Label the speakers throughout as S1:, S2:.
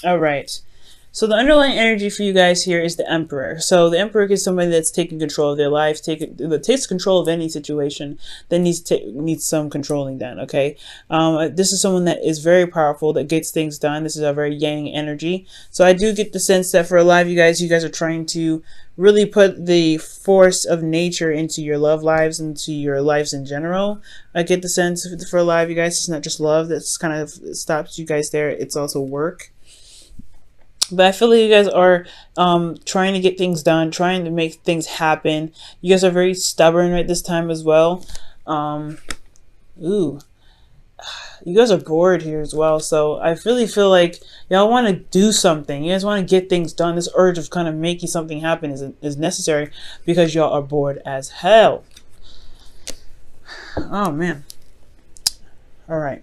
S1: All right. So the underlying energy for you guys here is the Emperor. So the Emperor is somebody that's taking control of their life, that takes control of any situation that needs some controlling done. Okay, this is someone that is very powerful, that gets things done. This is a very Yang energy. So I do get the sense that for a lot of you guys are trying to really put the force of nature into your love lives, into your lives in general. I get the sense for a lot of you guys, it's not just love that's kind of stops you guys there. It's also work. But I feel like you guys are trying to get things done, trying to make things happen. You guys are very stubborn right this time as well. Ooh, you guys are bored here as well. So I really feel like y'all want to do something. You guys want to get things done. This urge of kind of making something happen is necessary because y'all are bored as hell. Oh, man. All right.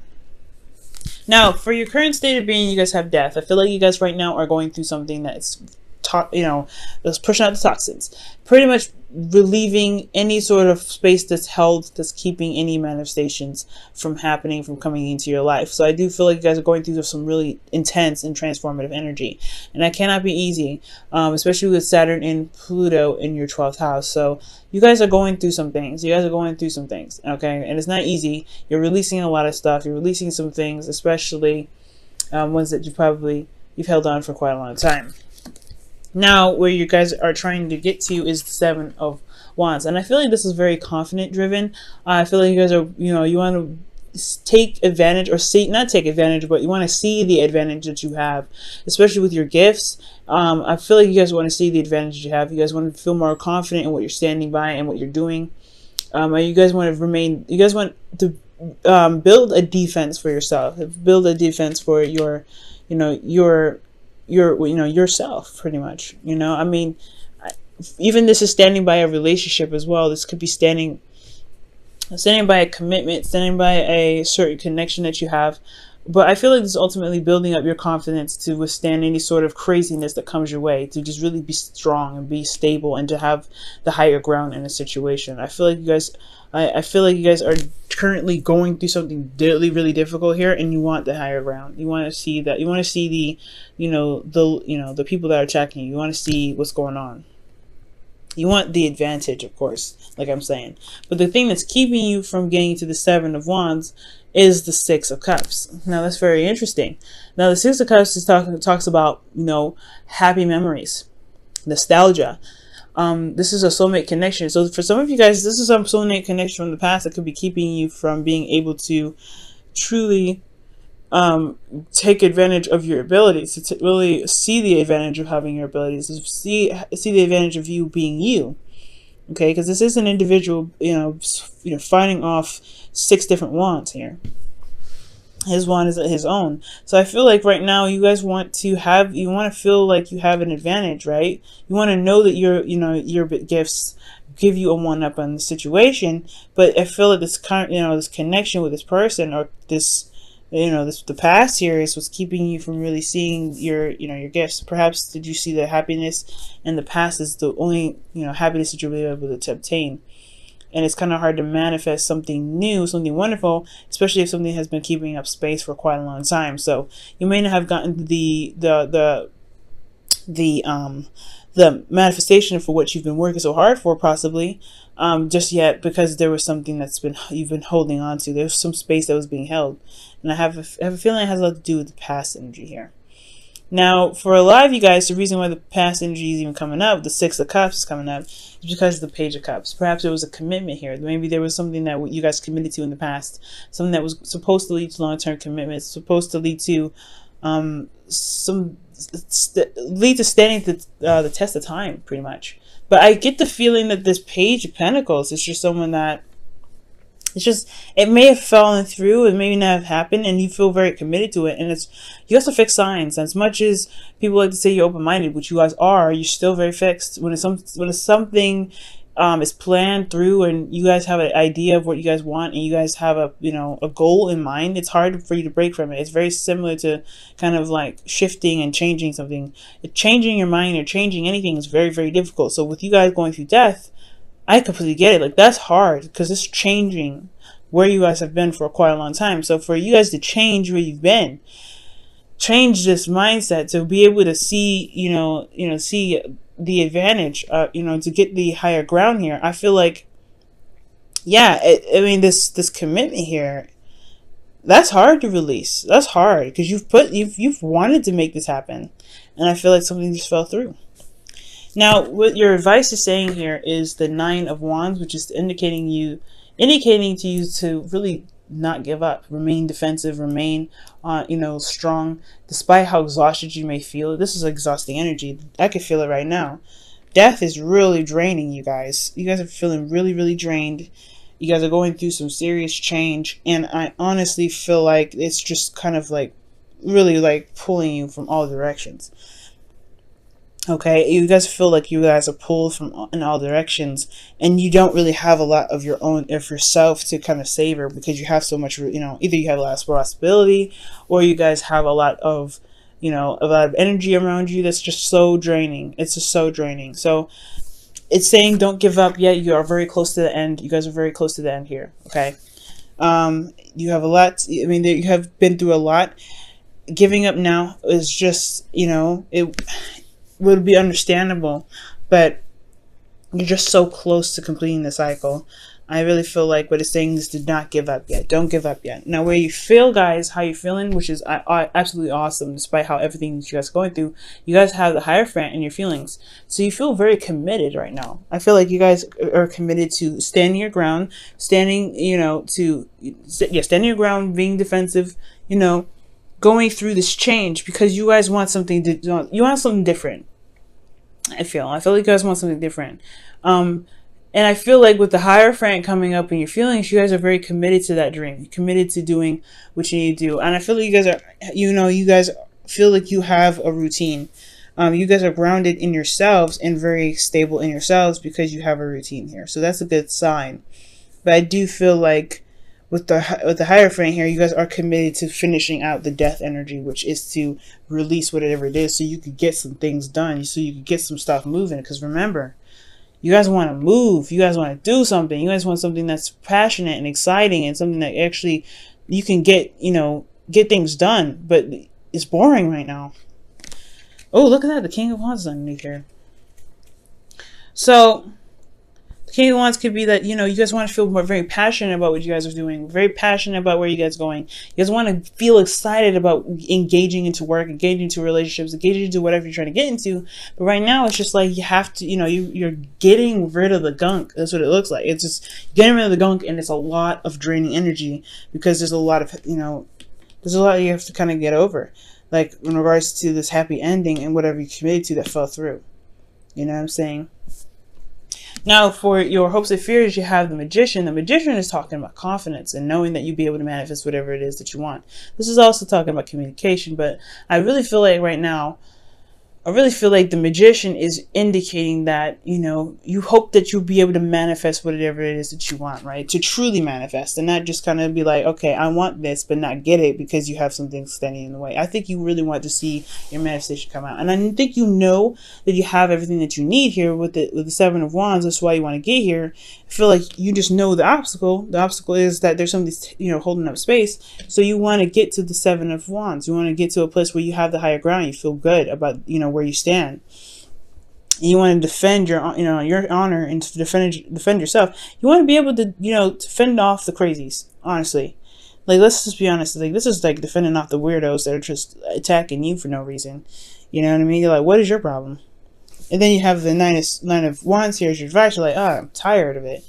S1: Now, for your current state of being, you guys have death. I feel like you guys right now are going through something that's, that's pushing out the toxins. Pretty much relieving any sort of space that's held, that's keeping any manifestations from happening, from coming into your life. So I do feel like you guys are going through some really intense and transformative energy. And that cannot be easy, especially with Saturn and Pluto in your 12th house. So you guys are going through some things. You guys are going through some things, okay? And it's not easy. You're releasing a lot of stuff. You're releasing some things, especially ones that you've held on for quite a long time. Now, where you guys are trying to get to is the Seven of Wands. And I feel like this is very confident driven. I feel like you guys are, you want to take advantage, or see, not take advantage, but you want to see the advantage that you have, especially with your gifts. I feel like you guys want to see the advantage you have. You guys want to feel more confident in what you're standing by and what you're doing. You guys want to build a defense for yourself, build a defense for yourself, pretty much. I mean, even this is standing by a relationship as well. This could be standing by a commitment, standing by a certain connection that you have. But I feel like this is ultimately building up your confidence to withstand any sort of craziness that comes your way, to just really be strong and be stable and to have the higher ground in a situation. I feel like you guys are currently going through something really, really difficult here, and you want the higher ground. You want to see that. You want to see the people that are attacking you. You want to see what's going on. You want the advantage, of course, like I'm saying. But the thing that's keeping you from getting to the Seven of Wands is the Six of Cups. Now, that's very interesting. Now, the Six of Cups talks about, happy memories, nostalgia. This is a soulmate connection. So for some of you guys, this is a soulmate connection from the past that could be keeping you from being able to truly take advantage of your abilities, to really see the advantage of having your abilities, to see the advantage of you being you. Okay, because this is an individual, fighting off 6 different wands here. His wand is his own. So I feel like right now you guys want to feel like you have an advantage, right? You want to know that your gifts give you a one-up on the situation. But I feel like this this connection with this person, or the past here is what's keeping you from really seeing your gifts. Perhaps did you see the happiness in the past is the only happiness that you'll be able to obtain, and it's kind of hard to manifest something new, something wonderful, especially if something has been keeping up space for quite a long time. So you may not have gotten the manifestation for what you've been working so hard for, possibly, just yet, because there was something you've been holding on to. There's some space that was being held, and I have a feeling it has a lot to do with the past energy here. Now, for a lot of you guys, the reason why the past energy is even coming up, the Six of Cups is coming up, is because of the Page of Cups. Perhaps there was a commitment here. Maybe there was something that you guys committed to in the past, something that was supposed to lead to long-term commitments, supposed to lead to standing the test of time, pretty much. But I get the feeling that this Page of Pentacles is just someone that it may have fallen through, it may not have happened, and you feel very committed to it. And you have to fix signs. As much as people like to say you're open-minded, which you guys are, you're still very fixed. When it's something is planned through, and you guys have an idea of what you guys want, and you guys have a goal in mind, it's hard for you to break from it. It's very similar to kind of like shifting and changing something. Changing your mind or changing anything is very, very difficult. So with you guys going through death, I completely get it. Like, that's hard because it's changing where you guys have been for quite a long time. So for you guys to change where you've been, change this mindset to be able to see, see the advantage, to get the higher ground here. I feel like, yeah, I mean, this commitment here, that's hard to release. That's hard because you've wanted to make this happen, and I feel like something just fell through. Now, what your advice is saying here is the Nine of Wands, which is indicating to you to really not give up, remain defensive, remain, strong, despite how exhausted you may feel. This is exhausting energy. I can feel it right now. Death is really draining you guys. You guys are feeling really, really drained. You guys are going through some serious change, and I honestly feel like it's just kind of like really like pulling you from all directions. Okay, you guys feel like you guys are pulled from in all directions, and you don't really have a lot of yourself to kind of savor because you have so much, either you have a lot of responsibility, or you guys have a lot of, a lot of energy around you that's just so draining. It's just so draining. So it's saying don't give up yet. You are very close to the end. You guys are very close to the end here. Okay, you have a lot. I mean, you have been through a lot. Giving up now is just, it would be understandable, but you're just so close to completing the cycle. I really feel like what it's saying is do not give up yet. Don't give up yet. Now, where you feel, guys, how you feeling, which is absolutely awesome, despite how everything that you guys are going through, you guys have the Hierophant in your feelings. So you feel very committed right now. I feel like you guys are committed to standing your ground, standing your ground, being defensive, going through this change because you guys want something different. I feel like you guys want something different. And I feel like with the Hierophant coming up in your feelings, you guys are very committed to that dream. You're committed to doing what you need to do. And I feel like you guys are, you guys feel like you have a routine. You guys are grounded in yourselves and very stable in yourselves because you have a routine here. So that's a good sign. But I do feel like with the Hierophant here, you guys are committed to finishing out the death energy, which is to release whatever it is so you could get some things done, so you could get some stuff moving. Because remember, you guys want to move. You guys want to do something. You guys want something that's passionate and exciting and something that actually you can get things done. But it's boring right now. Oh, look at that. The King of Wands is underneath here. So the King of Wands could be that, you guys want to feel very passionate about what you guys are doing, very passionate about where you guys are going. You guys want to feel excited about engaging into work, engaging into relationships, engaging into whatever you're trying to get into. But right now, it's just like you have to, you're getting rid of the gunk. That's what it looks like. It's just getting rid of the gunk, and it's a lot of draining energy because there's a lot of, there's a lot you have to kind of get over. Like in regards to this happy ending and whatever you committed to that fell through. You know what I'm saying? Now, for your hopes and fears, you have the Magician. The Magician is talking about confidence and knowing that you'll be able to manifest whatever it is that you want. This is also talking about communication, but I really feel like right now, the Magician is indicating that, you hope that you'll be able to manifest whatever it is that you want, right? To truly manifest and not just kind of be like, okay, I want this, but not get it because you have something standing in the way. I think you really want to see your manifestation come out. And I think that you have everything that you need here with the Seven of Wands. That's why you want to get here. I feel like you just know the obstacle. The obstacle is that there's something, holding up space. So you want to get to the Seven of Wands. You want to get to a place where you have the higher ground. You feel good about, where you stand. And you want to defend your honor and to defend yourself. You want to be able to, to fend off the crazies, honestly. Like, let's just be honest. Like, this is like defending off the weirdos that are just attacking you for no reason. You know what I mean? You're like, what is your problem? And then you have the Nine of Wands here as your advice. You're like, I'm tired of it.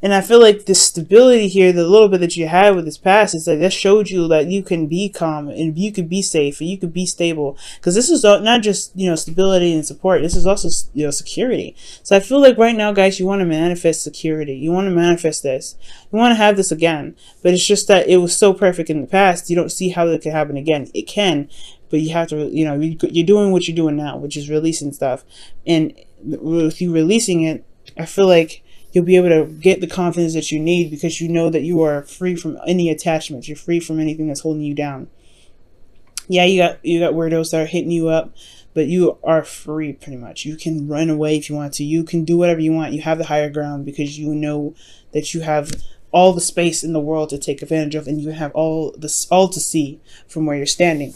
S1: And I feel like the stability here, the little bit that you had with this past, is that showed you that you can be calm and you could be safe and you could be stable. Because this is not just, stability and support. This is also, security. So I feel like right now, guys, you want to manifest security. You want to manifest this. You want to have this again. But it's just that it was so perfect in the past. You don't see how it can happen again. It can. But you have to, you're doing what you're doing now, which is releasing stuff. And with you releasing it, I feel like you'll be able to get the confidence that you need because you know that you are free from any attachments. You're free from anything that's holding you down. Yeah, you got weirdos that are hitting you up, but you are free pretty much. You can run away if you want to. You can do whatever you want. You have the higher ground because you know that you have all the space in the world to take advantage of, and you have all to see from where you're standing.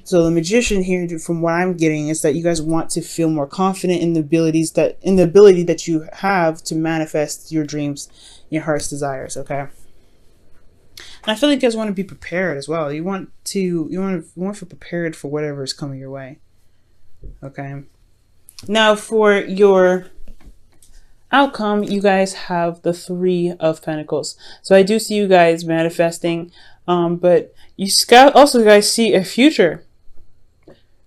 S1: So the magician here, from what I'm getting, is that you guys want to feel more confident in the ability that you have to manifest your dreams, your heart's desires. Okay. And I feel like you guys want to be prepared as well. You want to feel prepared for whatever is coming your way. Okay. Now for your outcome, you guys have the Three of Pentacles. So I do see you guys manifesting, but you also guys see a future.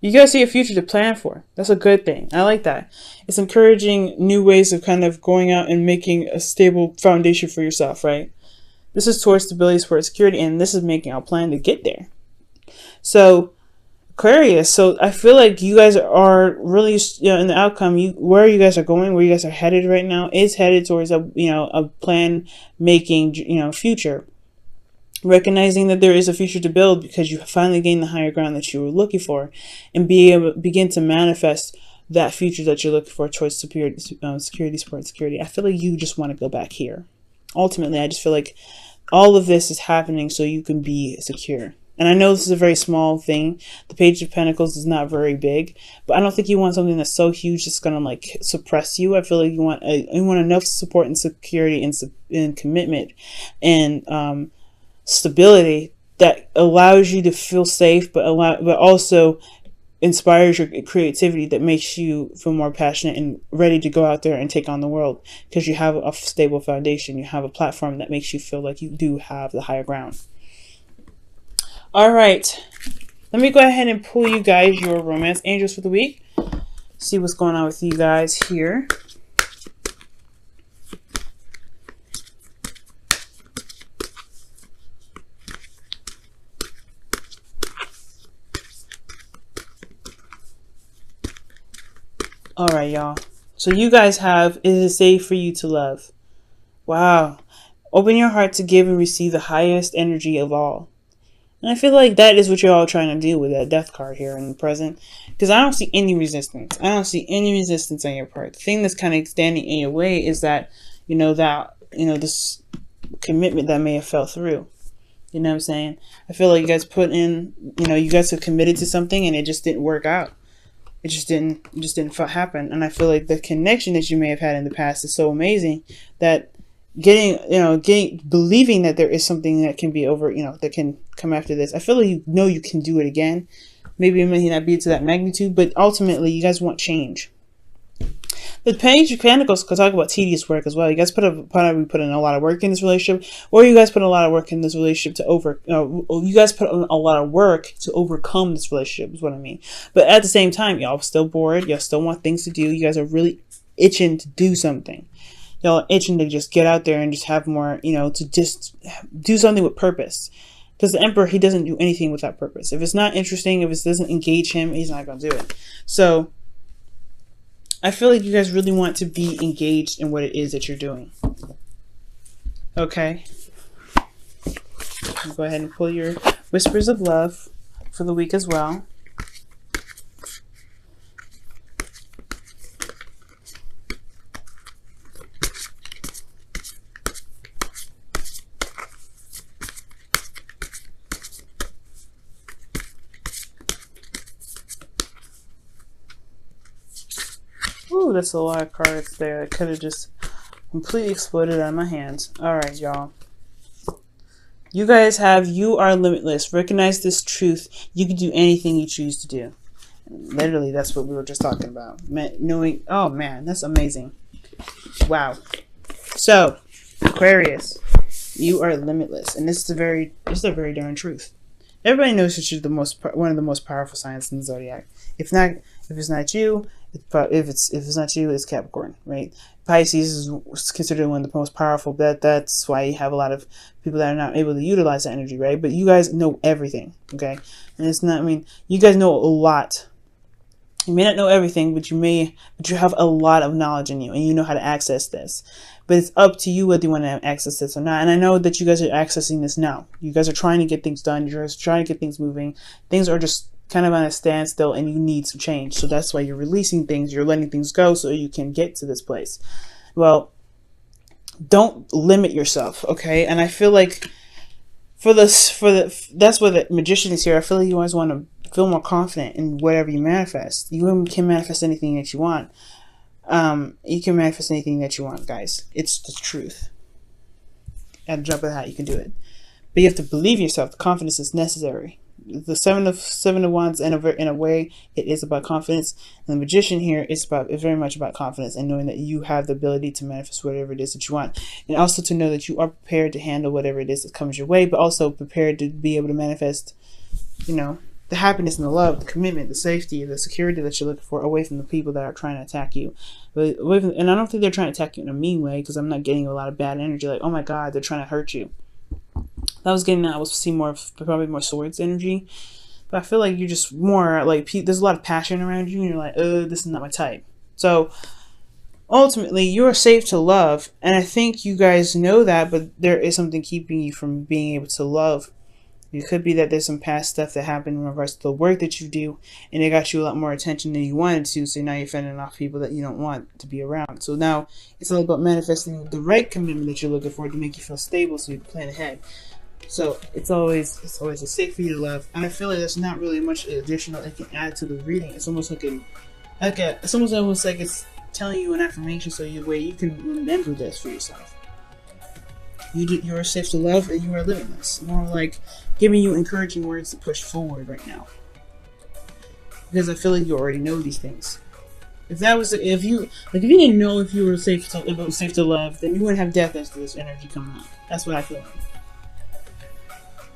S1: You guys see a future to plan for. That's a good thing. I like that. It's encouraging new ways of kind of going out and making a stable foundation for yourself, right? This is towards stability, towards security, and this is making a plan to get there. So Aquarius, so I feel like you guys are really, in the outcome, where you guys are going, where you guys are headed right now, is headed towards a plan making, future. Recognizing that there is a future to build because you finally gained the higher ground that you were looking for, and begin to manifest that future that you're looking for towards security, support, security. I feel like you just want to go back here. Ultimately, I just feel like all of this is happening so you can be secure. And I know this is a very small thing. The Page of Pentacles is not very big, but I don't think you want something that's so huge that's going to like suppress you. I feel like you want enough support and security and commitment and stability that allows you to feel safe, but also inspires your creativity, that makes you feel more passionate and ready to go out there and take on the world because you have a stable foundation. You have a platform that makes you feel like you do have the higher ground. All right, let me go ahead and pull you guys your romance angels for the week. See what's going on with you guys here. All right, y'all. So you guys have, it is safe for you to love. Wow. Open your heart to give and receive the highest energy of all. And I feel like that is what you're all trying to do with that death card here in the present. Because I don't see any resistance. I don't see any resistance on your part. The thing that's kind of standing in your way is that, this commitment that may have fell through. You know what I'm saying? I feel like you guys you guys have committed to something and it just didn't work out. It just didn't happen. And I feel like the connection that you may have had in the past is so amazing that believing that there is something that can be that can come after this. I feel like you can do it again. Maybe it may not be to that magnitude, but ultimately you guys want change. The Page of Pentacles could talk about tedious work as well. You guys put in a lot of work in this relationship, or you guys put a lot of work in this relationship you guys put a lot of work to overcome this relationship is what I mean. But at the same time, y'all still bored. Y'all still want things to do. You guys are really itching to do something. Y'all are itching to just get out there and just have more, to just do something with purpose. Because the Emperor, he doesn't do anything without purpose. If it's not interesting, if it doesn't engage him, he's not going to do it. So I feel like you guys really want to be engaged in what it is that you're doing. Okay. Go ahead and pull your Whispers of Love for the week as well. Ooh, that's a lot of cards there. That could have just completely exploded out of my hands. Alright, y'all. You guys you are limitless. Recognize this truth. You can do anything you choose to do. Literally, that's what we were just talking about. Oh man, that's amazing. Wow. So, Aquarius, you are limitless. And this is a very darn truth. Everybody knows that you're one of the most powerful signs in the zodiac. If it's not you, if it's not you, it's Capricorn, right? Pisces is considered one of the most powerful. That's why you have a lot of people that are not able to utilize that energy, right? But you guys know everything, okay? And it's not. You guys know a lot. You may not know everything, but you have a lot of knowledge in you, and you know how to access this. But it's up to you whether you want to access this or not. And I know that you guys are accessing this now. You guys are trying to get things done. You're just trying to get things moving. Things are just kind of on a standstill, and you need some change. So that's why you're releasing things. You're letting things go so you can get to this place. Well, don't limit yourself, okay? And I feel like that's where the Magician is here. I feel like you always want to feel more confident in whatever you manifest. You can manifest anything that you want. You can manifest anything that you want, guys. It's the truth. At a drop of the hat, you can do it. But you have to believe in yourself. The confidence is necessary. The seven of wands, in a way, it is about confidence. And the magician here is very much about confidence and knowing that you have the ability to manifest whatever it is that you want, and also to know that you are prepared to handle whatever it is that comes your way, but also prepared to be able to manifest, you know, the happiness and the love, the commitment, the safety, the security that you're looking for away from the people that are trying to attack you. And I don't think they're trying to attack you in a mean way, because I'm not getting a lot of bad energy like, oh my god, they're trying to hurt you. I was seeing probably more swords energy, but I feel like you're just more like, there's a lot of passion around you, and you're like, this is not my type. So ultimately, you're safe to love, and I think you guys know that, but there is something keeping you from being able to love. It could be that there's some past stuff that happened in regards to the work that you do, and it got you a lot more attention than you wanted to, so now you're fending off people that you don't want to be around. So now it's all about manifesting the right commitment that you're looking for to make you feel stable, so you can plan ahead. So it's always safe for you to love, and I feel like there's not really much additional it can add to the reading. It's almost like it's almost like it's telling you an affirmation, so you can remember this for yourself. You are safe to love, and you are limitless. More like giving you encouraging words to push forward right now, because I feel like you already know these things. If you didn't know if you were safe to love, then you wouldn't have death as this energy coming out. That's what I feel like.